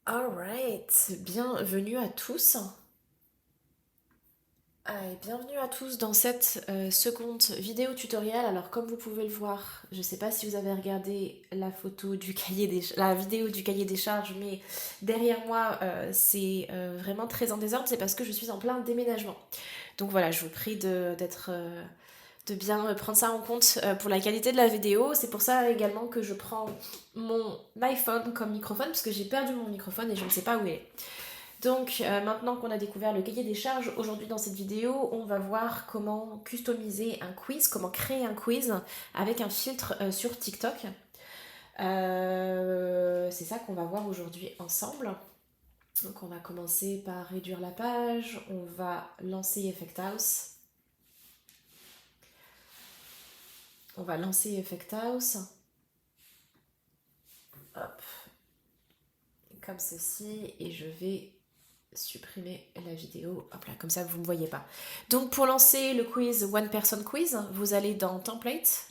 Alright, bienvenue à tous. Et bienvenue à tous dans cette seconde vidéo tutoriel. Alors comme vous pouvez le voir, je ne sais pas si vous avez regardé la vidéo du cahier des charges, mais derrière moi c'est vraiment très en désordre, c'est parce que je suis en plein déménagement. Donc voilà, je vous prie de bien prendre ça en compte pour la qualité de la vidéo. C'est pour ça également que je prends mon iPhone comme microphone, parce que j'ai perdu mon microphone et je ne sais pas où il est. Donc maintenant qu'on a découvert le cahier des charges, aujourd'hui dans cette vidéo, on va voir comment customiser un quiz, comment créer un quiz avec un filtre sur TikTok. C'est ça qu'on va voir aujourd'hui ensemble. Donc on va commencer par réduire la page, on va lancer Effect House. On va lancer Effect House. Hop, comme ceci, et je vais supprimer la vidéo, hop là, comme ça vous ne me voyez pas. Donc pour lancer le quiz One Person Quiz, vous allez dans Template.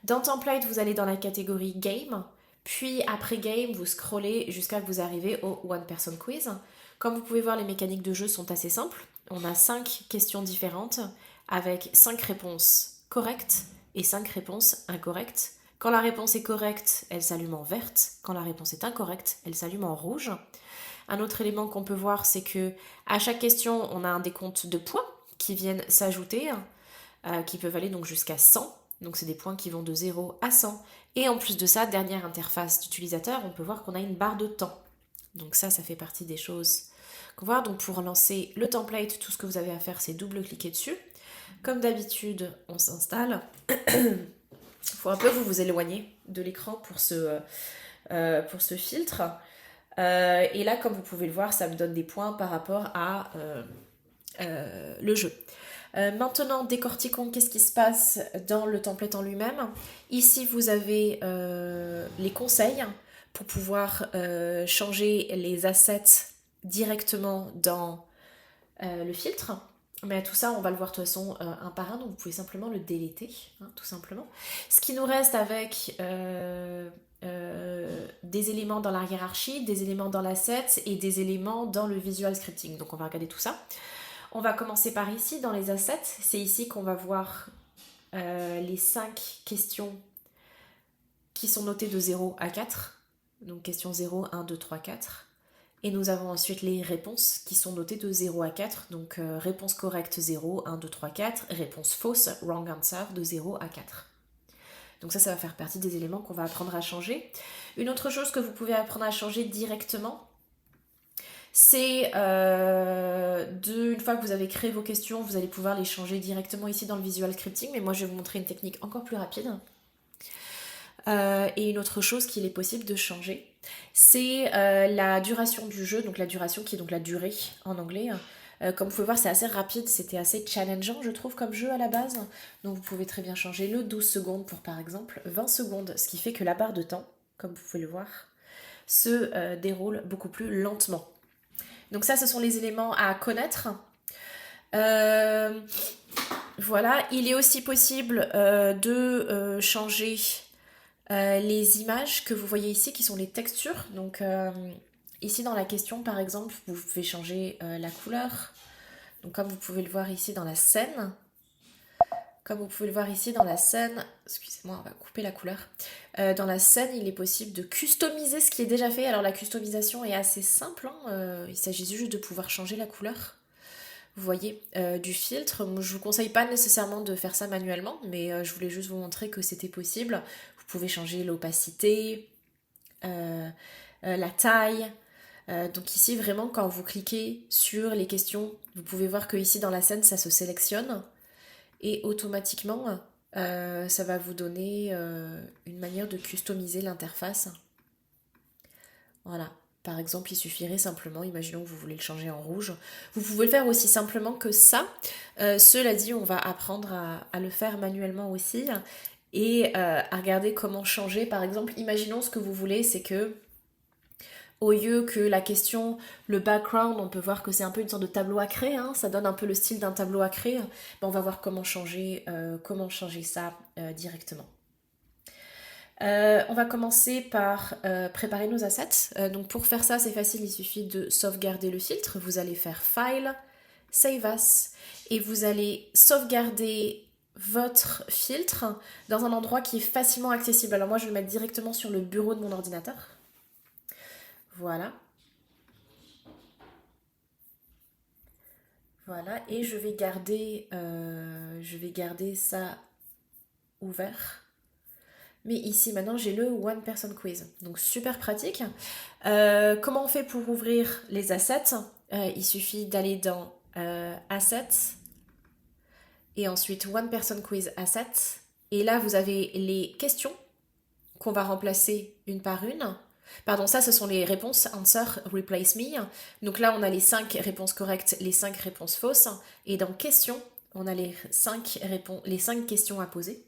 Dans Template, vous allez dans la catégorie Game, puis après Game, vous scrollez jusqu'à que vous arrivez au One Person Quiz. Comme vous pouvez voir, les mécaniques de jeu sont assez simples. On a 5 questions différentes avec 5 réponses correctes et 5 réponses incorrectes. Quand la réponse est correcte, elle s'allume en verte. Quand la réponse est incorrecte, elle s'allume en rouge. Un autre élément qu'on peut voir, c'est que à chaque question, on a un décompte de points qui viennent s'ajouter, qui peuvent aller donc jusqu'à 100. Donc c'est des points qui vont de 0 à 100. Et en plus de ça, dernière interface d'utilisateur, on peut voir qu'on a une barre de temps. Donc ça fait partie des choses qu'on voit. Donc pour lancer le template, tout ce que vous avez à faire, c'est double-cliquer dessus. Comme d'habitude, on s'installe. Il faut un peu vous éloigner de l'écran pour ce filtre. Et là, comme vous pouvez le voir, ça me donne des points par rapport à le jeu. Maintenant, décortiquons qu'est-ce qui se passe dans le template en lui-même. Ici, vous avez les conseils pour pouvoir changer les assets directement dans le filtre. Mais tout ça, on va le voir de toute façon un par un, donc vous pouvez simplement le déléter, hein, tout simplement. Ce qui nous reste avec des éléments dans la hiérarchie, des éléments dans l'asset et des éléments dans le visual scripting. Donc on va regarder tout ça. On va commencer par ici, dans les assets. C'est ici qu'on va voir les 5 questions qui sont notées de 0 à 4. Donc question 0, 1, 2, 3, 4. Et nous avons ensuite les réponses qui sont notées de 0 à 4. Donc réponse correcte 0, 1, 2, 3, 4. Réponse fausse, wrong answer, de 0 à 4. Donc ça va faire partie des éléments qu'on va apprendre à changer. Une autre chose que vous pouvez apprendre à changer directement, c'est une fois que vous avez créé vos questions, vous allez pouvoir les changer directement ici dans le visual scripting, mais moi je vais vous montrer une technique encore plus rapide. Et une autre chose qu'il est possible de changer, c'est la duration du jeu, donc la duration qui est donc la durée en anglais. Comme vous pouvez voir, c'est assez rapide, c'était assez challengeant, je trouve, comme jeu à la base. Donc vous pouvez très bien changer le 12 secondes pour, par exemple, 20 secondes, ce qui fait que la barre de temps, comme vous pouvez le voir, se déroule beaucoup plus lentement. Donc ça, ce sont les éléments à connaître. Voilà, il est aussi possible de changer les images que vous voyez ici, qui sont les textures. Donc ici dans la question, par exemple, vous pouvez changer la couleur. Donc comme vous pouvez le voir ici dans la scène, excusez-moi, on va couper la couleur. Dans la scène, il est possible de customiser ce qui est déjà fait. Alors la customisation est assez simple, hein. Il s'agit juste de pouvoir changer la couleur. Vous voyez, du filtre. Je vous conseille pas nécessairement de faire ça manuellement, mais je voulais juste vous montrer que c'était possible. Vous pouvez changer l'opacité, la taille. Donc ici, vraiment, quand vous cliquez sur les questions, vous pouvez voir que ici dans la scène, ça se sélectionne et automatiquement, ça va vous donner une manière de customiser l'interface. Voilà. Par exemple, il suffirait simplement, imaginons que vous voulez le changer en rouge. Vous pouvez le faire aussi simplement que ça. Cela dit, on va apprendre à le faire manuellement aussi et à regarder comment changer. Par exemple, imaginons ce que vous voulez, c'est que au lieu que la question, le background, on peut voir que c'est un peu une sorte de tableau à créer, hein, ça donne un peu le style d'un tableau à créer. Ben, on va voir comment changer ça directement. On va commencer par préparer nos assets. Donc pour faire ça, c'est facile, il suffit de sauvegarder le filtre. Vous allez faire File, Save As, et vous allez sauvegarder votre filtre dans un endroit qui est facilement accessible. Alors moi, je vais le mettre directement sur le bureau de mon ordinateur. Voilà. Voilà, et je vais garder ça ouvert. Mais ici, maintenant, j'ai le One Person Quiz. Donc, super pratique. Comment on fait pour ouvrir les assets? Il suffit d'aller dans Assets et ensuite One Person Quiz Assets. Et là, vous avez les questions qu'on va remplacer une par une. Pardon, ça, ce sont les réponses Answer, Replace Me. Donc là, on a les 5 réponses correctes, les 5 réponses fausses. Et dans Questions, on a les 5 questions à poser.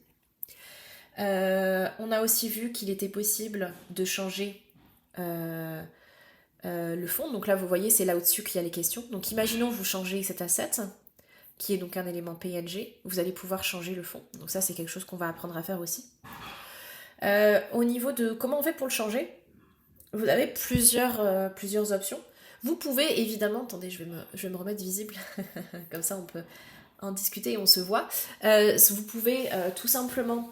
On a aussi vu qu'il était possible de changer le fond. Donc là, vous voyez, c'est là au-dessus qu'il y a les questions. Donc imaginons vous changez cet asset, qui est donc un élément PNG. Vous allez pouvoir changer le fond. Donc ça, c'est quelque chose qu'on va apprendre à faire aussi. Au niveau de comment on fait pour le changer, vous avez plusieurs options. Vous pouvez évidemment, attendez, je vais me remettre visible, comme ça on peut en discuter et on se voit. Vous pouvez tout simplement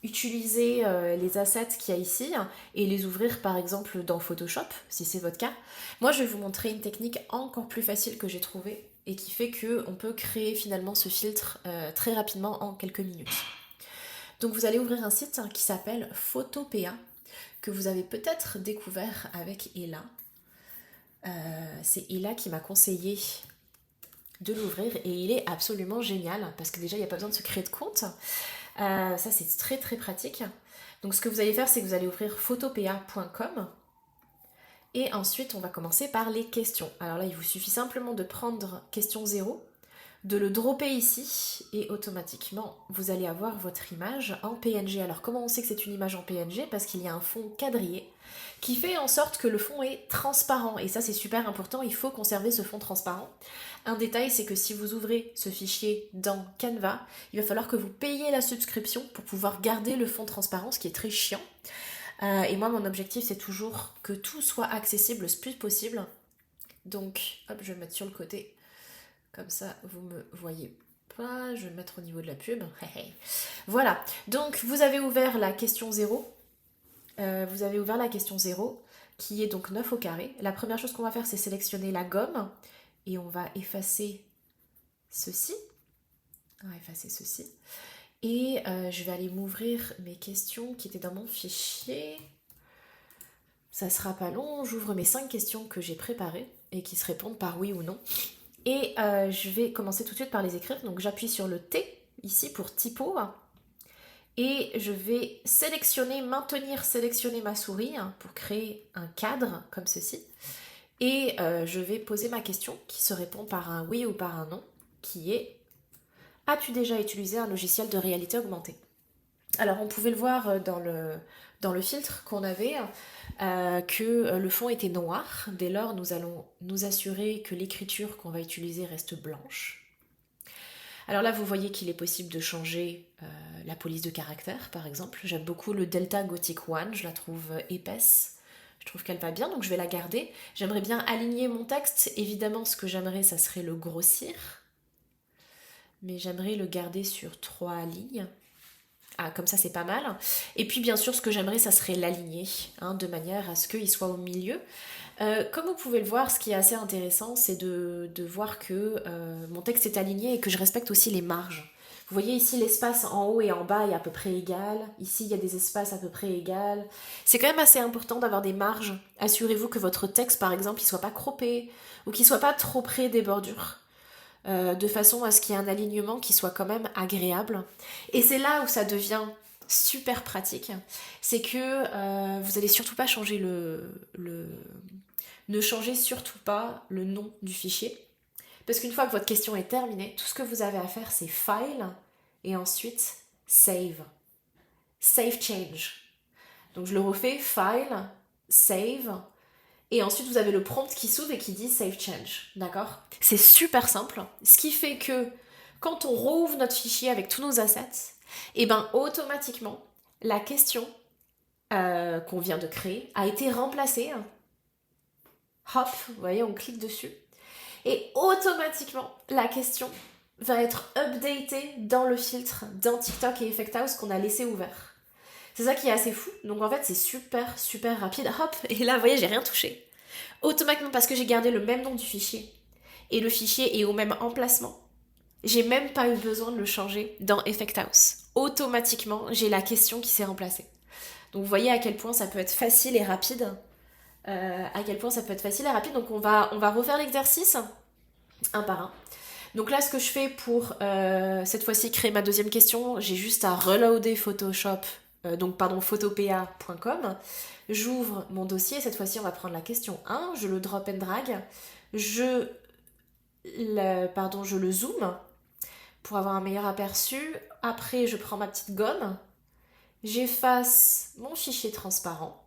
utiliser les assets qu'il y a ici et les ouvrir par exemple dans Photoshop, si c'est votre cas. Moi, je vais vous montrer une technique encore plus facile que j'ai trouvée et qui fait qu'on peut créer finalement ce filtre très rapidement en quelques minutes. Donc vous allez ouvrir un site qui s'appelle Photopea, que vous avez peut-être découvert avec Ella. C'est Ella qui m'a conseillé de l'ouvrir et il est absolument génial parce que déjà il n'y a pas besoin de se créer de compte. Ça c'est très très pratique. Donc ce que vous allez faire, c'est que vous allez ouvrir photopea.com et ensuite on va commencer par les questions. Alors là, il vous suffit simplement de prendre question 0, de le dropper ici et automatiquement vous allez avoir votre image en PNG. Alors comment on sait que c'est une image en PNG? Parce qu'il y a un fond quadrillé qui fait en sorte que le fond est transparent et ça c'est super important, il faut conserver ce fond transparent. Un détail, c'est que si vous ouvrez ce fichier dans Canva, il va falloir que vous payiez la subscription pour pouvoir garder le fond transparent, ce qui est très chiant. Et moi mon objectif c'est toujours que tout soit accessible le plus possible. Donc hop, je vais me mettre sur le côté. Comme ça, vous me voyez pas. Je vais me mettre au niveau de la pub. Voilà. Donc, vous avez ouvert la question 0. Qui est donc 9 au carré. La première chose qu'on va faire, c'est sélectionner la gomme. Et on va effacer ceci. On va effacer ceci. Et je vais aller m'ouvrir mes questions qui étaient dans mon fichier. Ça sera pas long. J'ouvre mes 5 questions que j'ai préparées et qui se répondent par oui ou non. Et je vais commencer tout de suite par les écrire. Donc j'appuie sur le T ici pour typo. Et je vais maintenir sélectionner ma souris pour créer un cadre comme ceci. Et je vais poser ma question qui se répond par un oui ou par un non, qui est: as-tu déjà utilisé un logiciel de réalité augmentée? Alors on pouvait le voir dans le filtre qu'on avait, que le fond était noir. Dès lors, nous allons nous assurer que l'écriture qu'on va utiliser reste blanche. Alors là, vous voyez qu'il est possible de changer la police de caractère, par exemple. J'aime beaucoup le Delta Gothic One, je la trouve épaisse. Je trouve qu'elle va bien, donc je vais la garder. J'aimerais bien aligner mon texte. Évidemment, ce que j'aimerais, ça serait le grossir. Mais j'aimerais le garder sur 3 lignes. Ah, comme ça c'est pas mal. Et puis bien sûr ce que j'aimerais ça serait l'aligner, de manière à ce qu'il soit au milieu. Comme vous pouvez le voir, ce qui est assez intéressant, c'est de voir que mon texte est aligné et que je respecte aussi les marges. Vous voyez ici l'espace en haut et en bas est à peu près égal. Ici il y a des espaces à peu près égales. C'est quand même assez important d'avoir des marges. Assurez-vous que votre texte par exemple il soit pas croppé ou qu'il soit pas trop près des bordures. De façon à ce qu'il y ait un alignement qui soit quand même agréable. Et c'est là où ça devient super pratique, c'est que vous allez surtout pas changer ne changez surtout pas le nom du fichier, parce qu'une fois que votre question est terminée, tout ce que vous avez à faire c'est File et ensuite Save. Save Change. Donc je le refais, File, Save. Et ensuite, vous avez le prompt qui s'ouvre et qui dit Save Change, d'accord? C'est super simple, ce qui fait que quand on rouvre notre fichier avec tous nos assets, et ben automatiquement, la question qu'on vient de créer a été remplacée. Hop, vous voyez, on clique dessus. Et automatiquement, la question va être updatée dans le filtre dans TikTok et Effect House qu'on a laissé ouvert. C'est ça qui est assez fou. Donc en fait, c'est super, super rapide. Hop, et là, vous voyez, j'ai rien touché. Automatiquement, parce que j'ai gardé le même nom du fichier et le fichier est au même emplacement, j'ai même pas eu besoin de le changer dans Effect House. Automatiquement, j'ai la question qui s'est remplacée. Donc vous voyez à quel point ça peut être facile et rapide. Donc on va refaire l'exercice un par un. Donc là, ce que je fais pour cette fois-ci créer ma deuxième question, j'ai juste à reloader Photoshop, photopea.com. J'ouvre mon dossier, cette fois-ci on va prendre la question 1, je le drop and drag, je le zoome pour avoir un meilleur aperçu. Après, je prends ma petite gomme, j'efface mon fichier transparent.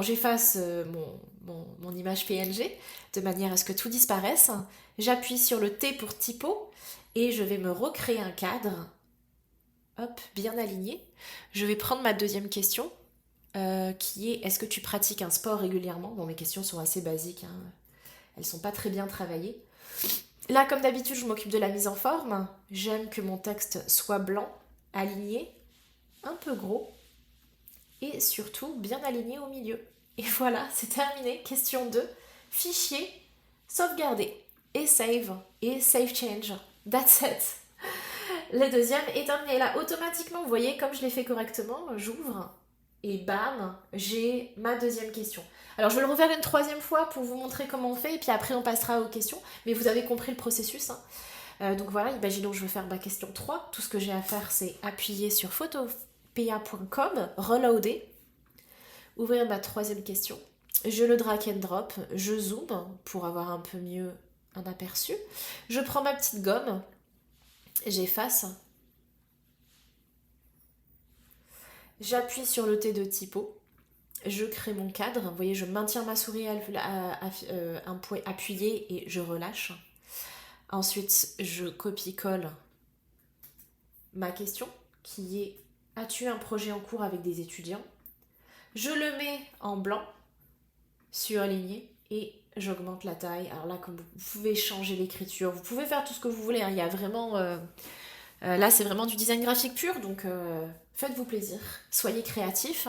J'efface mon image PNG de manière à ce que tout disparaisse. J'appuie sur le T pour typo et je vais me recréer un cadre. Hop, bien aligné. Je vais prendre ma deuxième question qui est: est-ce que tu pratiques un sport régulièrement? Bon, mes questions sont assez basiques, hein. Elles sont pas très bien travaillées. Là, comme d'habitude, je m'occupe de la mise en forme. J'aime que mon texte soit blanc, aligné, un peu gros. Et surtout bien aligné au milieu. Et voilà, c'est terminé. Question 2. Fichier, sauvegarder. Et save change. That's it. Le deuxième est terminé. Là, automatiquement, vous voyez, comme je l'ai fait correctement, j'ouvre et bam, j'ai ma deuxième question. Alors, je vais le refaire une troisième fois pour vous montrer comment on fait et puis après, on passera aux questions. Mais vous avez compris le processus, hein. Donc voilà, imaginons que je veux faire ma question 3. Tout ce que j'ai à faire, c'est appuyer sur photopea.com, reloader, ouvrir ma troisième question. Je le drag and drop, je zoome pour avoir un peu mieux un aperçu. Je prends ma petite gomme, j'efface. J'appuie sur le T de typo. Je crée mon cadre. Vous voyez, je maintiens ma souris un point appuyé et je relâche. Ensuite, je copie-colle ma question qui est: as-tu un projet en cours avec des étudiants? Je le mets en blanc, surligné, et j'augmente la taille. Alors là, comme vous pouvez changer l'écriture, vous pouvez faire tout ce que vous voulez, hein. Il y a vraiment... là, c'est vraiment du design graphique pur, donc faites-vous plaisir. Soyez créatifs.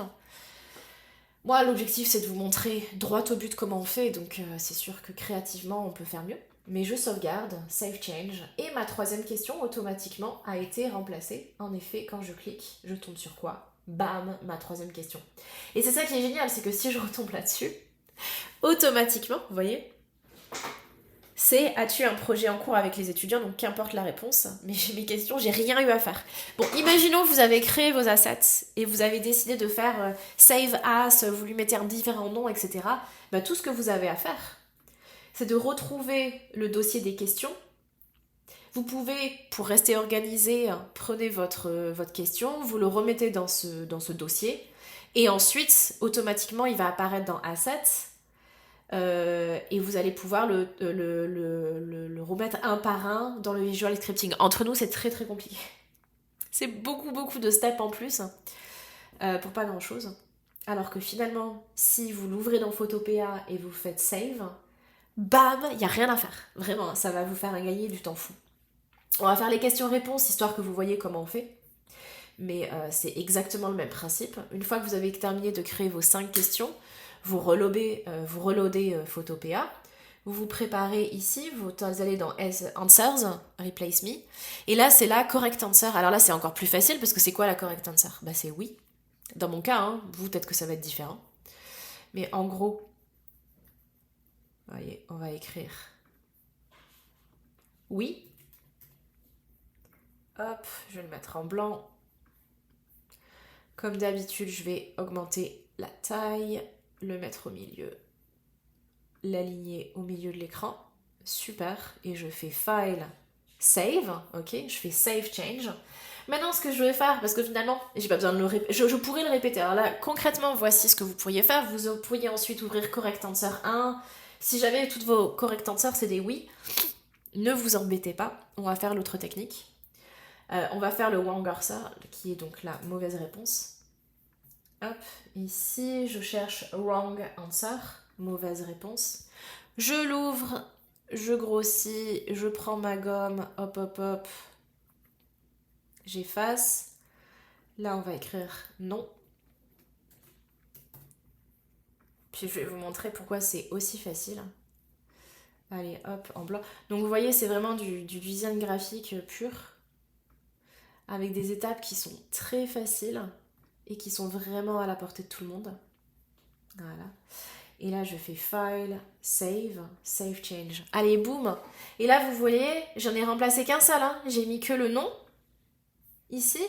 Moi, l'objectif, c'est de vous montrer droit au but comment on fait, donc c'est sûr que créativement, on peut faire mieux. Mais je sauvegarde, save change, et ma troisième question, automatiquement, a été remplacée. En effet, quand je clique, je tombe sur quoi? Bam, ma troisième question. Et c'est ça qui est génial, c'est que si je retombe là-dessus, automatiquement, vous voyez, c'est: as-tu un projet en cours avec les étudiants? Donc qu'importe la réponse, mais j'ai mes questions, j'ai rien eu à faire. Bon, imaginons que vous avez créé vos assets et vous avez décidé de faire save as, vous lui mettez un différent nom, etc. Bah, tout ce que vous avez à faire, c'est de retrouver le dossier des questions. Vous pouvez, pour rester organisé, prenez votre question, vous le remettez dans ce dossier, et ensuite, automatiquement, il va apparaître dans Assets, et vous allez pouvoir le remettre un par un dans le visual scripting. Entre nous, c'est très très compliqué. C'est beaucoup beaucoup de steps en plus pour pas grand chose. Alors que finalement, si vous l'ouvrez dans Photopea et vous faites save, bam, il n'y a rien à faire. Vraiment, ça va vous faire gagner du temps fou. On va faire les questions-réponses histoire que vous voyez comment on fait. Mais c'est exactement le même principe. Une fois que vous avez terminé de créer vos 5 questions, vous reloadez Photopea, vous vous préparez ici, vous allez dans Answers, Replace Me, et là c'est la Correct Answer. Alors là c'est encore plus facile parce que c'est quoi la Correct Answer? Bah c'est oui. Dans mon cas, hein, vous peut-être que ça va être différent. Mais en gros, vous voyez, on va écrire oui. Hop, je vais le mettre en blanc. Comme d'habitude, je vais augmenter la taille, le mettre au milieu, l'aligner au milieu de l'écran. Super. Et je fais File, Save. Ok, je fais Save Change. Maintenant, ce que je vais faire, parce que finalement, j'ai pas besoin de le répéter, je pourrais le répéter. Alors là, concrètement, voici ce que vous pourriez faire. Vous pourriez ensuite ouvrir Correct Answer 1. Si jamais toutes vos Correct Answers, c'est des oui, ne vous embêtez pas, on va faire l'autre technique. On va faire le wrong answer, qui est donc la mauvaise réponse. Hop, ici, je cherche wrong answer, mauvaise réponse. Je l'ouvre, je grossis, je prends ma gomme, hop, hop, hop. J'efface. Là, on va écrire non. Puis je vais vous montrer pourquoi c'est aussi facile. Allez, hop, en blanc. Donc vous voyez, c'est vraiment du design graphique pur, avec des étapes qui sont très faciles et qui sont vraiment à la portée de tout le monde. Voilà. Et là, je fais File, Save Change. Allez, boum. Et là, vous voyez, j'en ai remplacé qu'un seul. Hein. J'ai mis que le non, ici,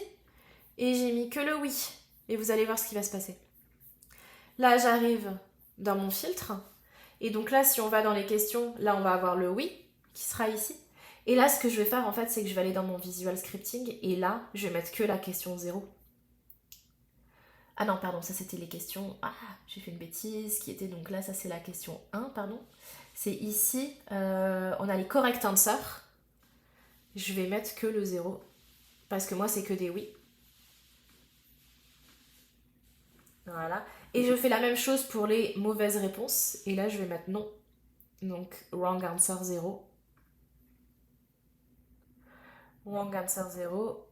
et j'ai mis que le oui. Et vous allez voir ce qui va se passer. Là, j'arrive dans mon filtre. Et donc là, si on va dans les questions, là, on va avoir le oui, qui sera ici. Et là, ce que je vais faire, en fait, c'est que je vais aller dans mon visual scripting. Et là, je vais mettre que la question 0. Ah non, pardon, ça c'était les questions... Ah, j'ai fait une bêtise, qui était donc là, ça c'est la question 1, pardon. C'est ici, on a les correct answers. Je vais mettre que le 0, parce que moi c'est que des oui. Voilà. Et je fais la même chose pour les mauvaises réponses. Et là, je vais mettre non. Donc, wrong answer 0. Wrong answer 0.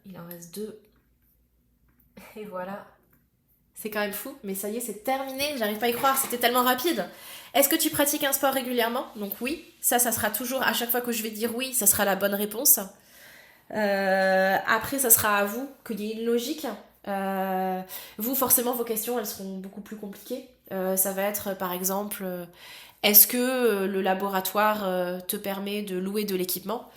Il en reste 2. Et voilà. C'est quand même fou, mais ça y est, c'est terminé. J'arrive pas à y croire, c'était tellement rapide. Est-ce que tu pratiques un sport régulièrement? Donc oui, ça sera toujours, à chaque fois que je vais dire oui, ça sera la bonne réponse. Après, ça sera à vous qu'il y ait une logique. Vous, forcément, vos questions, elles seront beaucoup plus compliquées. Ça va être, par exemple, est-ce que le laboratoire te permet de louer de l'équipement?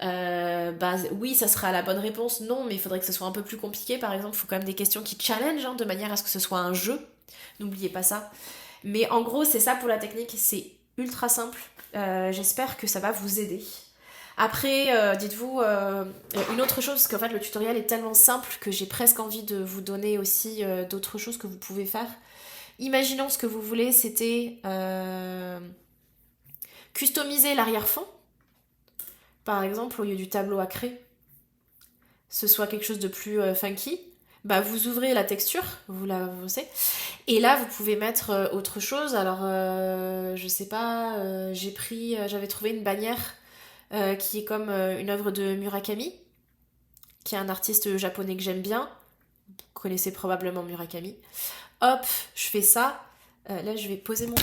Oui, ça sera la bonne réponse. Non, mais il faudrait que ce soit un peu plus compliqué. Par exemple, il faut quand même des questions qui challenge, hein, de manière à ce que ce soit un jeu. N'oubliez pas ça. Mais en gros, c'est ça pour la technique. C'est ultra simple. J'espère que ça va vous aider. Après, dites-vous une autre chose, parce qu'en fait, le tutoriel est tellement simple que j'ai presque envie de vous donner aussi d'autres choses que vous pouvez faire. Imaginons ce que vous voulez, c'était customiser l'arrière-fond. Par exemple, au lieu du tableau à craie, ce soit quelque chose de plus funky, bah vous ouvrez la texture, vous la savez, et là vous pouvez mettre autre chose. Alors je sais pas, j'avais trouvé une bannière qui est comme une œuvre de Murakami, qui est un artiste japonais que j'aime bien. Vous connaissez probablement Murakami. Hop, je fais ça. Là je vais poser mon